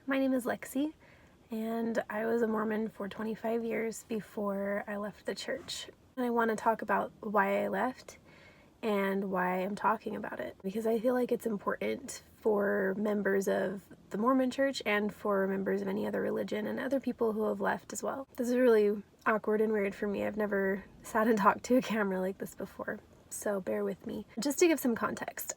My name is Lexi, and I was a Mormon for 25 years before I left the church. And I want to talk about why I left and why I'm talking about it, because I feel like it's important for members of the Mormon church and for members of any other religion and other people who have left as well. This is really awkward and weird for me. I've never sat and talked to a camera like this before, so bear with me. Just to give some context,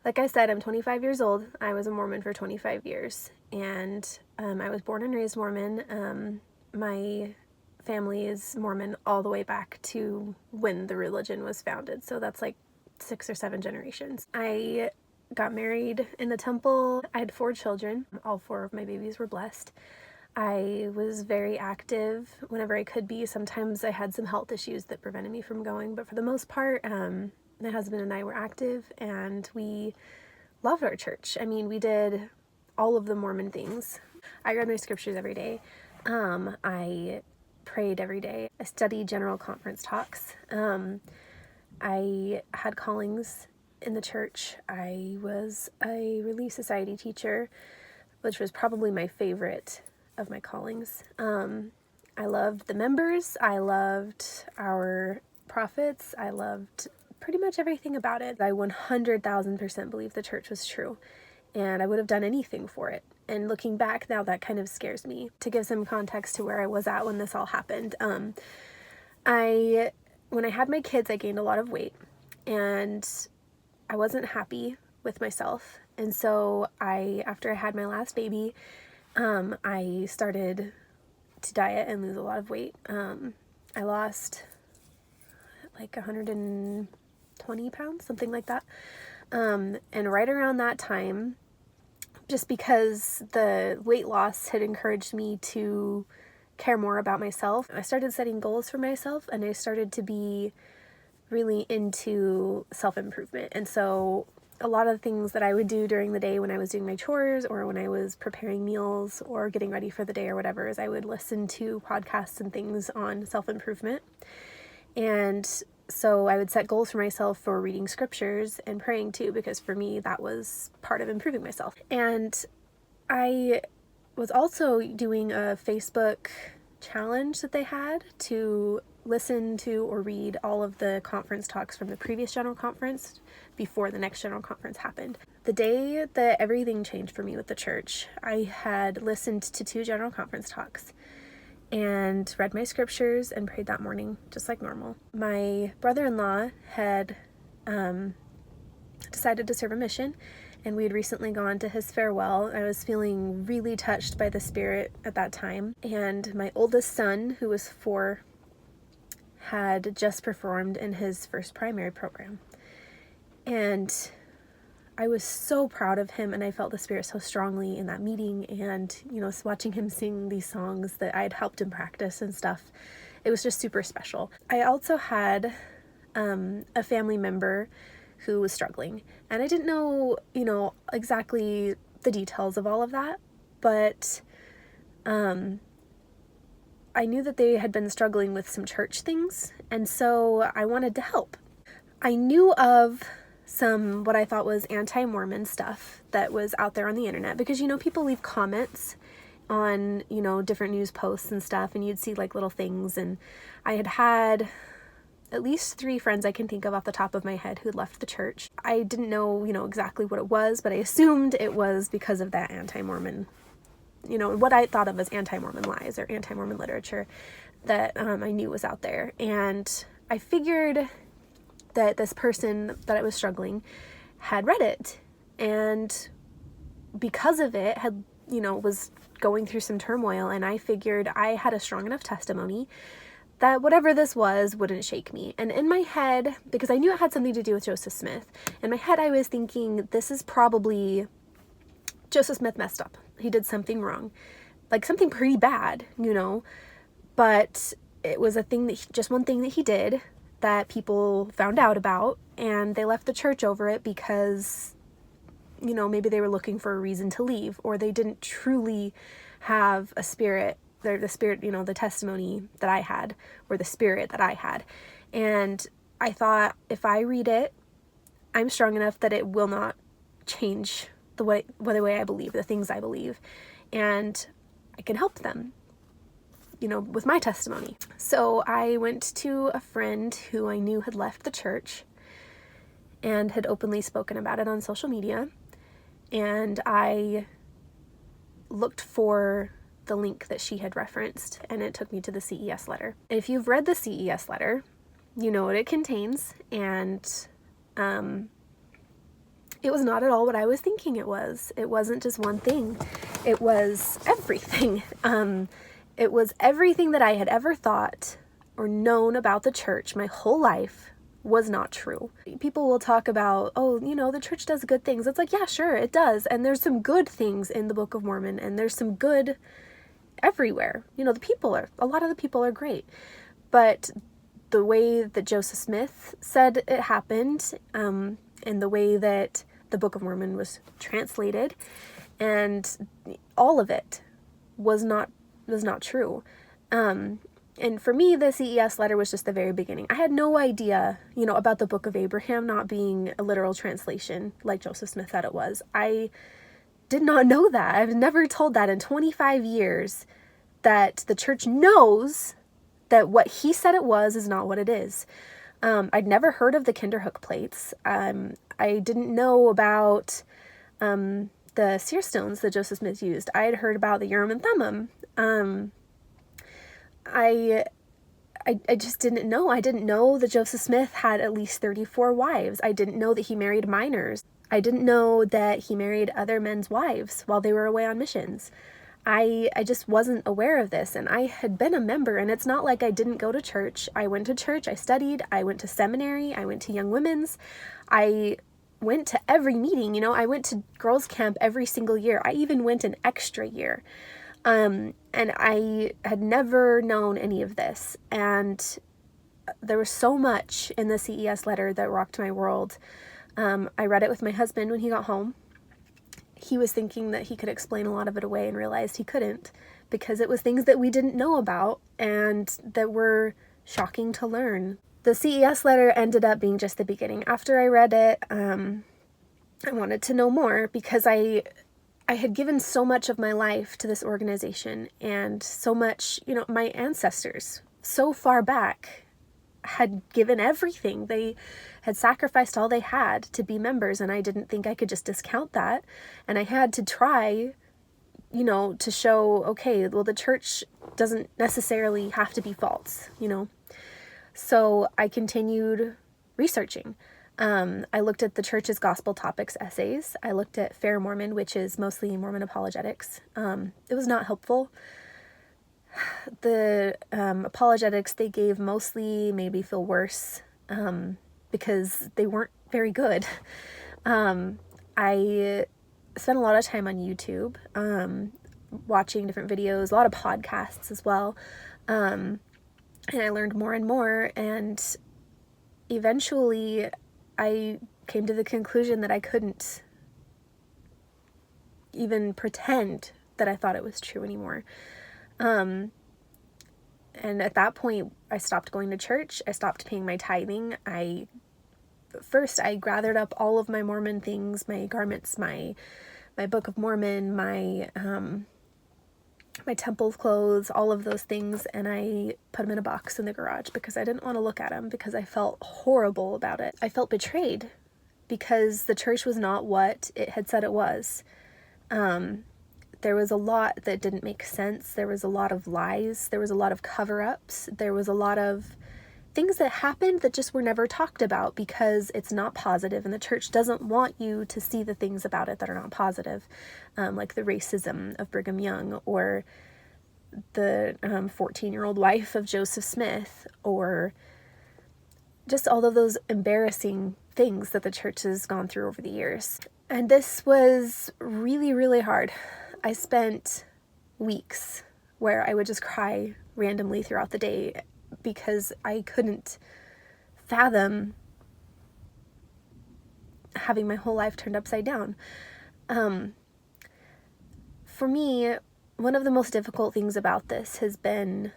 like I said, I'm 25 years old. I was a Mormon for 25 years, and I was born and raised Mormon. My family is Mormon all the way back to when the religion was founded, so that's like 6 or 7 generations. I got married in the temple. I had 4 children. All 4 of my babies were blessed. I was very active whenever I could be. Sometimes I had some health issues that prevented me from going, but for the most part, my husband and I were active, and we loved our church. I mean, we did all of the Mormon things. I read my scriptures every day. I prayed every day. I studied general conference talks. I had callings in the church. I was a Relief Society teacher, which was probably my favorite of my callings. I loved the members. I loved our prophets. I loved pretty much everything about it. I 100,000% believe the church was true, and I would have done anything for it. And looking back now, that kind of scares me. To give some context to where I was at when this all happened, when I had my kids, I gained a lot of weight, and I wasn't happy with myself. And so after I had my last baby, I started to diet and lose a lot of weight. I lost like 120 pounds, something like that. And right around that time, just because the weight loss had encouraged me to care more about myself, I started setting goals for myself, and I started to be really into self-improvement. And so a lot of the things that I would do during the day when I was doing my chores or when I was preparing meals or getting ready for the day or whatever is I would listen to podcasts and things on self-improvement. And so I would set goals for myself for reading scriptures and praying too, because for me that was part of improving myself. And I was also doing a Facebook challenge that they had to listen to or read all of the conference talks from the previous general conference before the next general conference happened. The day that everything changed for me with the church, I had listened to 2 general conference talks and read my scriptures and prayed that morning, just like normal. My brother-in-law had decided to serve a mission, and we had recently gone to his farewell. I was feeling really touched by the Spirit at that time, and my oldest son, who was 4, had just performed in his first primary program. And I was so proud of him, and I felt the Spirit so strongly in that meeting, and, watching him sing these songs that I had helped him practice and stuff. It was just super special. I also had a family member who was struggling, and I didn't know, exactly the details of all of that, but I knew that they had been struggling with some church things, and so I wanted to help. I knew of some what I thought was anti-Mormon stuff that was out there on the internet, because people leave comments on different news posts and stuff, and you'd see like little things, and I had at least 3 friends I can think of off the top of my head who left the church. I didn't know exactly what it was, but I assumed it was because of that anti-Mormon, what I thought of as anti-Mormon lies or anti-Mormon literature that I knew was out there. And I figured that this person that I was struggling had read it, and because of it had, was going through some turmoil, and I figured I had a strong enough testimony that whatever this was wouldn't shake me. And in my head, because I knew it had something to do with Joseph Smith, in my head I was thinking, this is probably Joseph Smith messed up. He did something wrong, like something pretty bad, but it was just one thing that he did that people found out about, and they left the church over it because, maybe they were looking for a reason to leave, or they didn't truly have the spirit, the testimony that I had, or the spirit that I had. And I thought, if I read it, I'm strong enough that it will not change the way I believe, the things I believe, and I can help them, with my testimony. So I went to a friend who I knew had left the church and had openly spoken about it on social media, and I looked for the link that she had referenced, and it took me to the CES letter. If you've read the CES letter, you know what it contains, and it was not at all what I was thinking it was. It wasn't just one thing. It was everything. It was everything that I had ever thought or known about the church my whole life was not true. People will talk about, the church does good things. It's like, yeah, sure, it does. And there's some good things in the Book of Mormon, and there's some good everywhere. A lot of the people are great. But the way that Joseph Smith said it happened, and the way that the Book of Mormon was translated, and all of it was not true. And for me, the CES letter was just the very beginning. I had no idea, about the Book of Abraham not being a literal translation like Joseph Smith said it was. I did not know that. I've never told that in 25 years, that the church knows that what he said it was is not what it is. I'd never heard of the Kinderhook plates. I didn't know about the seer stones that Joseph Smith used. I had heard about the Urim and Thummim. I just didn't know. I didn't know that Joseph Smith had at least 34 wives. I didn't know that he married minors. I didn't know that he married other men's wives while they were away on missions. I just wasn't aware of this, and I had been a member, and it's not like I didn't go to church. I went to church, I studied, I went to seminary, I went to Young Women's, I went to every meeting, I went to girls' camp every single year. I even went an extra year. And I had never known any of this, and there was so much in the CES letter that rocked my world. I read it with my husband when he got home. He was thinking that he could explain a lot of it away and realized he couldn't, because it was things that we didn't know about and that were shocking to learn. The CES letter ended up being just the beginning. After I read it, I wanted to know more, because I had given so much of my life to this organization, and so much, my ancestors so far back had given everything. They had sacrificed all they had to be members, and I didn't think I could just discount that. And I had to try, to show, okay, well, the church doesn't necessarily have to be false, So I continued researching. I looked at the church's gospel topics essays. I looked at Fair Mormon, which is mostly Mormon apologetics. It was not helpful. The apologetics they gave mostly made me feel worse, because they weren't very good. I spent a lot of time on YouTube, watching different videos, a lot of podcasts as well. And I learned more and more, and eventually I came to the conclusion that I couldn't even pretend that I thought it was true anymore. And at that point, I stopped going to church. I stopped paying my tithing. First I gathered up all of my Mormon things, my garments, my Book of Mormon, my temple clothes, all of those things, and I put them in a box in the garage because I didn't want to look at them, because I felt horrible about it. I felt betrayed because the church was not what it had said it was. There was a lot that didn't make sense. There was a lot of lies. There was a lot of cover-ups. There was a lot of things that happened that just were never talked about because it's not positive, and the church doesn't want you to see the things about it that are not positive, like the racism of Brigham Young, or the 14-year-old wife of Joseph Smith, or just all of those embarrassing things that the church has gone through over the years. And this was really, really hard. I spent weeks where I would just cry randomly throughout the day because I couldn't fathom having my whole life turned upside down. For me, one of the most difficult things about this has been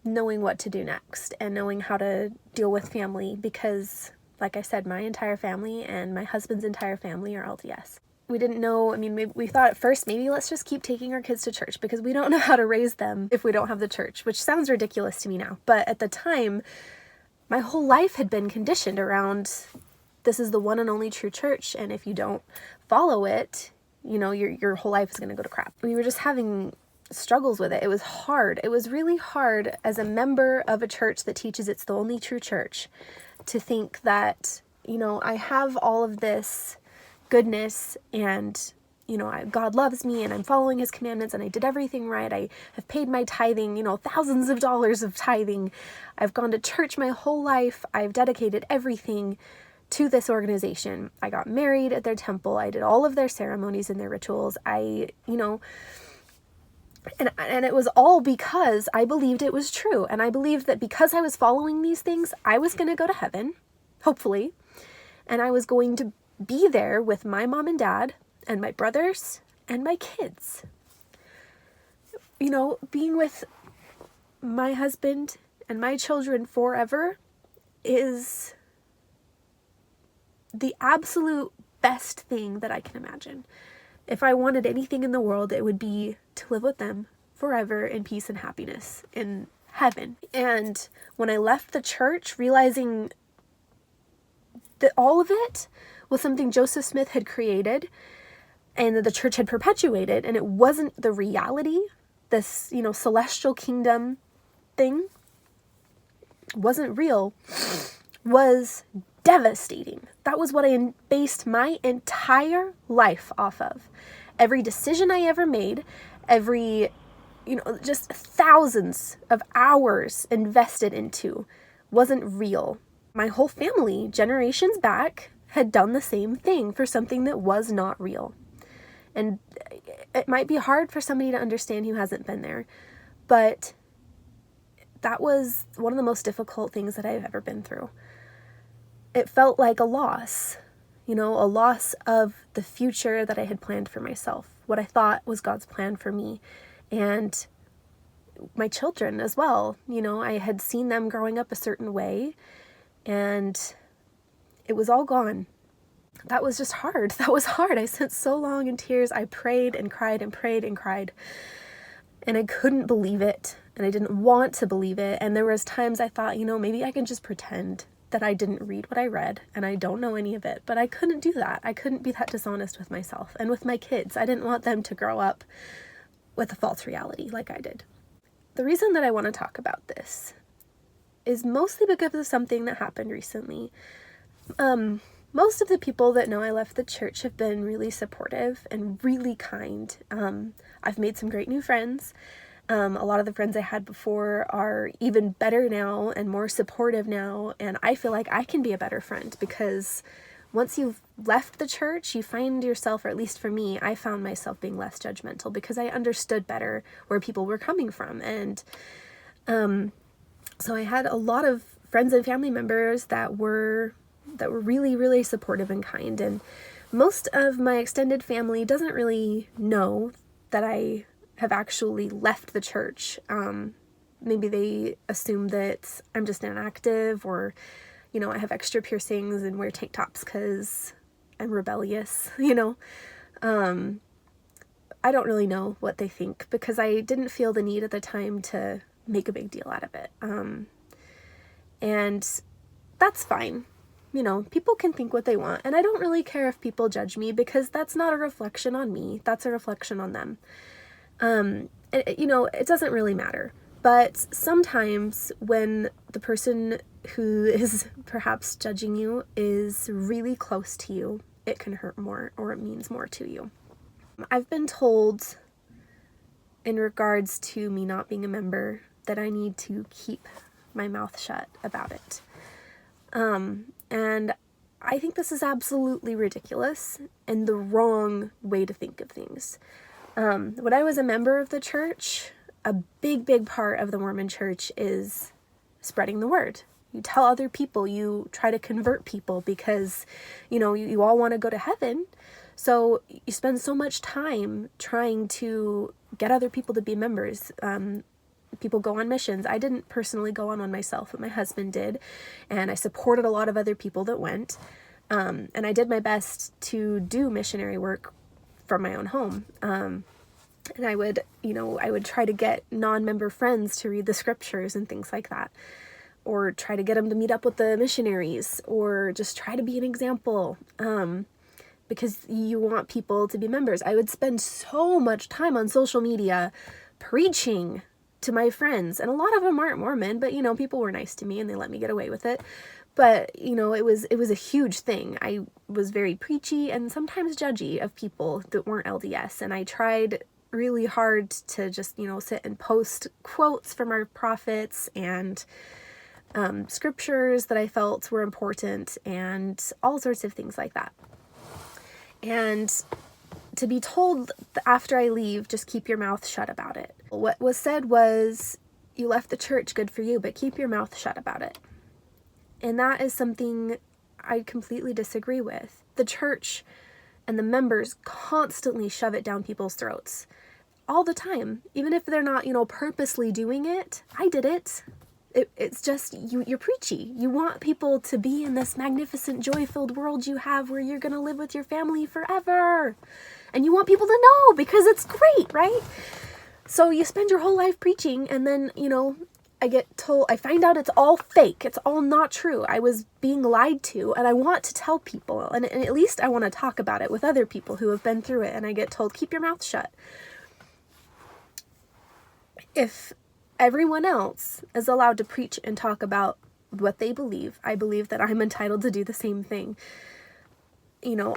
knowing what to do next and knowing how to deal with family, because, like I said, my entire family and my husband's entire family are LDS. we didn't know. I mean, maybe we thought at first, maybe let's just keep taking our kids to church because we don't know how to raise them if we don't have the church, which sounds ridiculous to me now. But at the time, my whole life had been conditioned around, this is the one and only true church, and if you don't follow it, you know, your whole life is going to go to crap. We were just having struggles with it. It was hard. It was really hard as a member of a church that teaches it's the only true church to think that, you know, I have all of this goodness and, you know, God loves me and I'm following his commandments and I did everything right. I have paid my tithing, you know, thousands of dollars of tithing. I've gone to church my whole life. I've dedicated everything to this organization. I got married at their temple. I did all of their ceremonies and their rituals. And it was all because I believed it was true. And I believed that because I was following these things, I was going to go to heaven, hopefully. And I was going to be there with my mom and dad and my brothers and my kids. You know, being with my husband and my children forever is the absolute best thing that I can imagine. If I wanted anything in the world, it would be to live with them forever in peace and happiness in heaven. And when I left the church, realizing that all of it was something Joseph Smith had created and that the church had perpetuated, and it wasn't the reality, this, you know, celestial kingdom thing wasn't real, was devastating. That was what I based my entire life off of. Every decision I ever made, every, you know, just thousands of hours invested into wasn't real. My whole family, generations back, had done the same thing for something that was not real. And it might be hard for somebody to understand who hasn't been there, but that was one of the most difficult things that I've ever been through. It felt like a loss, you know, a loss of the future that I had planned for myself, what I thought was God's plan for me, and my children as well. You know, I had seen them growing up a certain way, and it was all gone. That was just hard. That was hard. I spent so long in tears. I prayed and cried and prayed and cried. And I couldn't believe it. And I didn't want to believe it. And there was times I thought, you know, maybe I can just pretend that I didn't read what I read and I don't know any of it. But I couldn't do that. I couldn't be that dishonest with myself and with my kids. I didn't want them to grow up with a false reality like I did. The reason that I want to talk about this is mostly because of something that happened recently. Most of the people that know I left the church have been really supportive and really kind. I've made some great new friends. A lot of the friends I had before are even better now and more supportive now. And I feel like I can be a better friend because once you've left the church, you find yourself, or at least for me, I found myself being less judgmental because I understood better where people were coming from. And so I had a lot of friends and family members that were really, really supportive and kind. And most of my extended family doesn't really know that I have actually left the church. Maybe they assume that I'm just inactive, or, you know, I have extra piercings and wear tank tops because I'm rebellious, you know. I don't really know what they think because I didn't feel the need at the time to make a big deal out of it. And that's fine. You know, people can think what they want, and I don't really care if people judge me because that's not a reflection on me. That's a reflection on them. You know, it doesn't really matter. But sometimes when the person who is perhaps judging you is really close to you, it can hurt more, or it means more to you. I've been told in regards to me not being a member that I need to keep my mouth shut about it. And I think this is absolutely ridiculous and the wrong way to think of things. When I was a member of the church, a big, big part of the Mormon church is spreading the word. You tell other people, you try to convert people because, you know, you all want to go to heaven. So you spend so much time trying to get other people to be members. People go on missions. I didn't personally go on one myself, but my husband did. And I supported a lot of other people that went. And I did my best to do missionary work from my own home. And I would try to get non-member friends to read the scriptures and things like that, or try to get them to meet up with the missionaries, or just try to be an example, because you want people to be members. I would spend so much time on social media preaching to my friends, and a lot of them aren't Mormon, but people were nice to me and they let me get away with it. But it was a huge thing. I was very preachy and sometimes judgy of people that weren't LDS, and I tried really hard to just sit and post quotes from our prophets and scriptures that I felt were important, and all sorts of things like that. And to be told after I leave, just keep your mouth shut about it. What was said was, you left the church, good for you, but keep your mouth shut about it. And that is something I completely disagree with. The church and the members constantly shove it down people's throats all the time, even if they're not, purposely doing it. I did it. It's just, you're preachy. You want people to be in this magnificent, joy-filled world you have where you're going to live with your family forever. And you want people to know because it's great, right? So you spend your whole life preaching, and then, I find out it's all fake. It's all not true. I was being lied to, and I want to tell people, and at least I want to talk about it with other people who have been through it, and I get told, keep your mouth shut. If everyone else is allowed to preach and talk about what they believe, I believe that I'm entitled to do the same thing.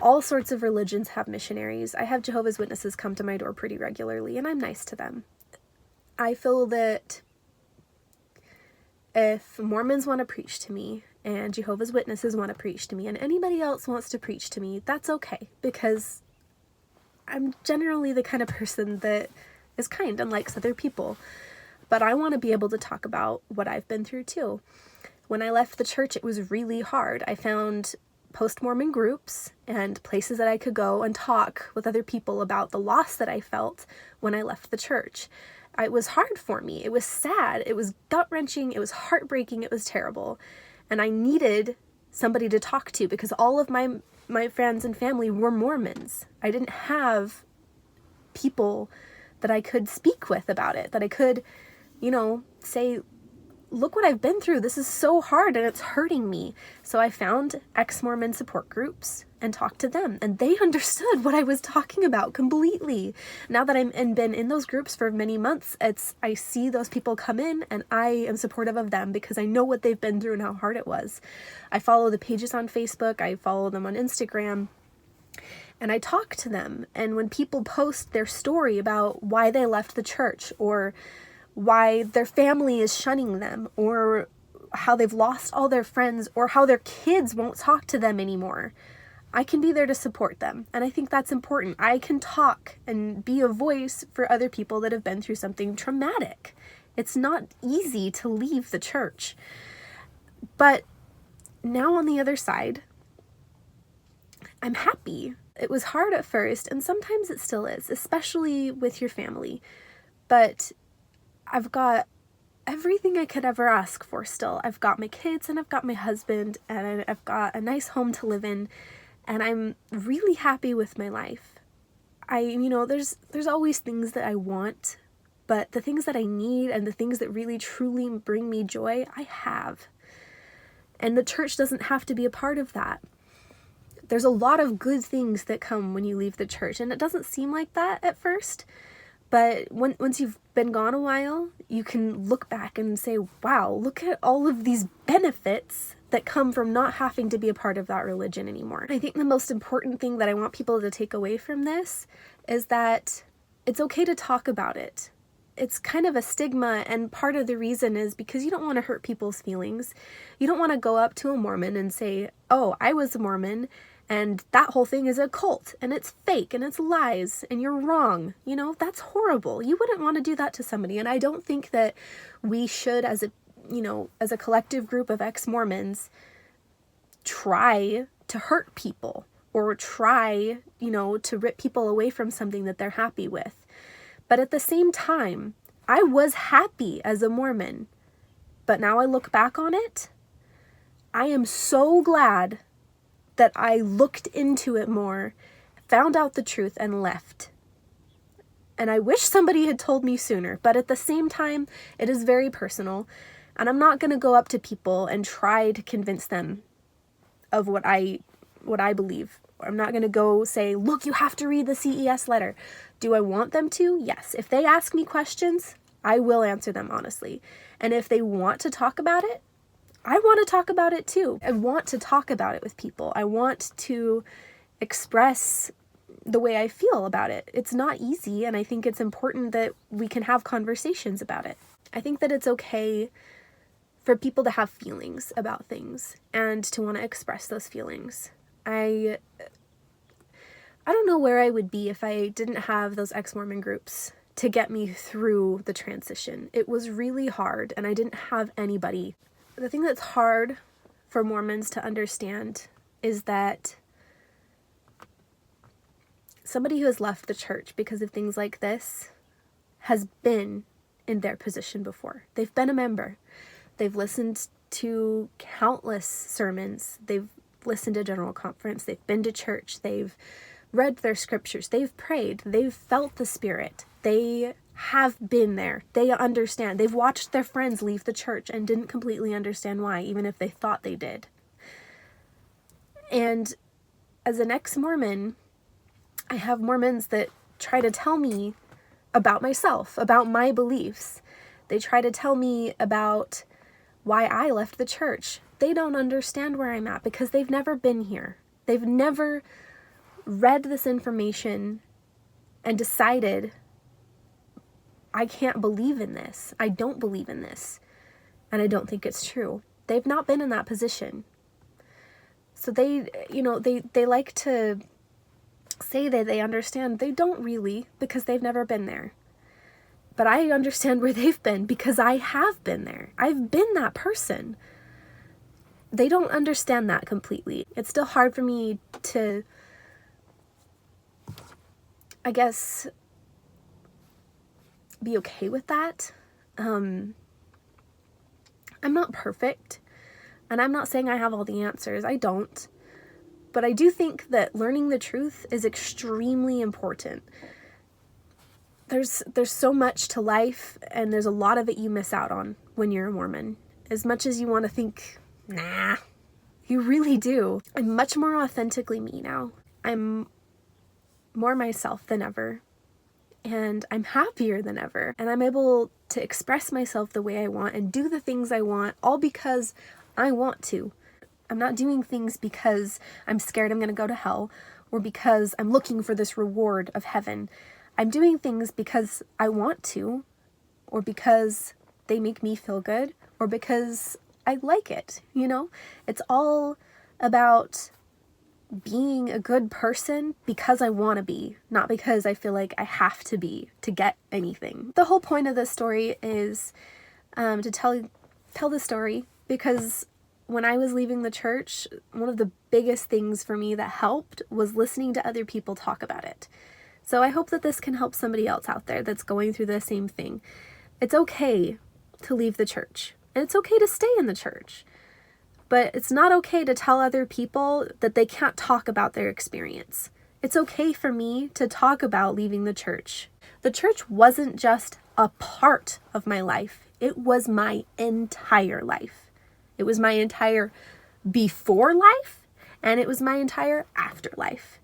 All sorts of religions have missionaries. I have Jehovah's Witnesses come to my door pretty regularly, and I'm nice to them. I feel that if Mormons want to preach to me, and Jehovah's Witnesses want to preach to me, and anybody else wants to preach to me, that's okay, because I'm generally the kind of person that is kind and likes other people. But I want to be able to talk about what I've been through too. When I left the church, it was really hard. I found post-Mormon groups and places that I could go and talk with other people about the loss that I felt when I left the church. It was hard for me. It was sad. It was gut-wrenching. It was heartbreaking. It was terrible. And I needed somebody to talk to because all of my friends and family were Mormons. I didn't have people that I could speak with about it, that I could say, look what I've been through. This is so hard and it's hurting me. So I found ex-Mormon support groups and talked to them, and they understood what I was talking about completely. Now that I've been in those groups for many months, I see those people come in and I am supportive of them because I know what they've been through and how hard it was. I follow the pages on Facebook. I follow them on Instagram. And I talk to them. And when people post their story about why they left the church, or why their family is shunning them, or how they've lost all their friends, or how their kids won't talk to them anymore, I can be there to support them. And I think that's important. I can talk and be a voice for other people that have been through something traumatic. It's not easy to leave the church. But now on the other side, I'm happy. It was hard at first, and sometimes it still is, especially with your family. But I've got everything I could ever ask for still. I've got my kids, and I've got my husband, and I've got a nice home to live in, and I'm really happy with my life. There's always things that I want, but the things that I need and the things that really truly bring me joy, I have. And the church doesn't have to be a part of that. There's a lot of good things that come when you leave the church, and it doesn't seem like that at first, but once you've been gone a while, you can look back and say, wow, look at all of these benefits that come from not having to be a part of that religion anymore. I think the most important thing that I want people to take away from this is that it's okay to talk about it. It's kind of a stigma, and part of the reason is because you don't want to hurt people's feelings. You don't want to go up to a Mormon and say, oh, I was a Mormon, and that whole thing is a cult, and it's fake, and it's lies, and you're wrong. That's horrible. You wouldn't want to do that to somebody, and I don't think that we should, as a collective group of ex-Mormons, try to hurt people, or try, to rip people away from something that they're happy with. But at the same time, I was happy as a Mormon, but now I look back on it, I am so glad that I looked into it more, found out the truth, and left. And I wish somebody had told me sooner, but at the same time, it is very personal, and I'm not going to go up to people and try to convince them of what I believe. I'm not going to go say, look, you have to read the CES letter. Do I want them to? Yes. If they ask me questions, I will answer them honestly. And if they want to talk about it, I want to talk about it too. I want to talk about it with people. I want to express the way I feel about it. It's not easy, and I think it's important that we can have conversations about it. I think that it's okay for people to have feelings about things and to want to express those feelings. I don't know where I would be if I didn't have those ex-Mormon groups to get me through the transition. It was really hard, and I didn't have anybody. The thing that's hard for Mormons to understand is that somebody who has left the church because of things like this has been in their position before. They've been a member. They've listened to countless sermons. They've listened to general conference. They've been to church. They've read their scriptures. They've prayed. They've felt the Spirit. They have been there. They understand. They've watched their friends leave the church and didn't completely understand why, even if they thought they did. And as an ex-Mormon, I have Mormons that try to tell me about myself, about my beliefs. They try to tell me about why I left the church. They don't understand where I'm at because they've never been here. They've never read this information and decided, I can't believe in this. I don't believe in this. And I don't think it's true. They've not been in that position. So they like to say that they understand. They don't really, because they've never been there. But I understand where they've been because I have been there. I've been that person. They don't understand that completely. It's still hard for me to, I guess, be okay with that. I'm not perfect, and I'm not saying I have all the answers. I don't. But I do think that learning the truth is extremely important. There's so much to life, and there's a lot of it you miss out on when you're a Mormon. As much as you want to think, nah, you really do. I'm much more authentically me now. I'm more myself than ever, and I'm happier than ever, and I'm able to express myself the way I want and do the things I want, all because I want to. I'm not doing things because I'm scared I'm going to go to hell, or because I'm looking for this reward of heaven. I'm doing things because I want to, or because they make me feel good, or because I like it, you know? It's all about being a good person because I want to be, not because I feel like I have to be to get anything. The whole point of this story is to tell the story because when I was leaving the church, one of the biggest things for me that helped was listening to other people talk about it. So I hope that this can help somebody else out there that's going through the same thing. It's okay to leave the church, and it's okay to stay in the church, but it's not okay to tell other people that they can't talk about their experience. It's okay for me to talk about leaving the church. The church wasn't just a part of my life. It was my entire life. It was my entire before life, and it was my entire afterlife.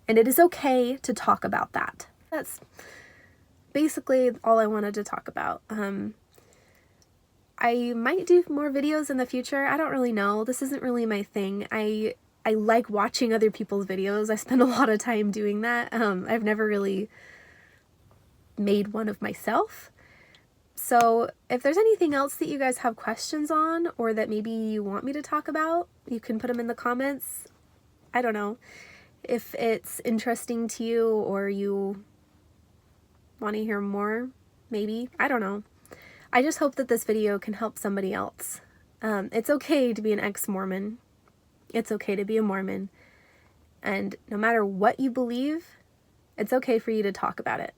And it is okay to talk about that. That's basically all I wanted to talk about. I might do more videos in the future. I don't really know. This isn't really my thing. I like watching other people's videos. I spend a lot of time doing that. I've never really made one of myself. So if there's anything else that you guys have questions on, or that maybe you want me to talk about, you can put them in the comments. I don't know if it's interesting to you, or you want to hear more, maybe. I don't know. I just hope that this video can help somebody else. It's okay to be an ex-Mormon. It's okay to be a Mormon. And no matter what you believe, it's okay for you to talk about it.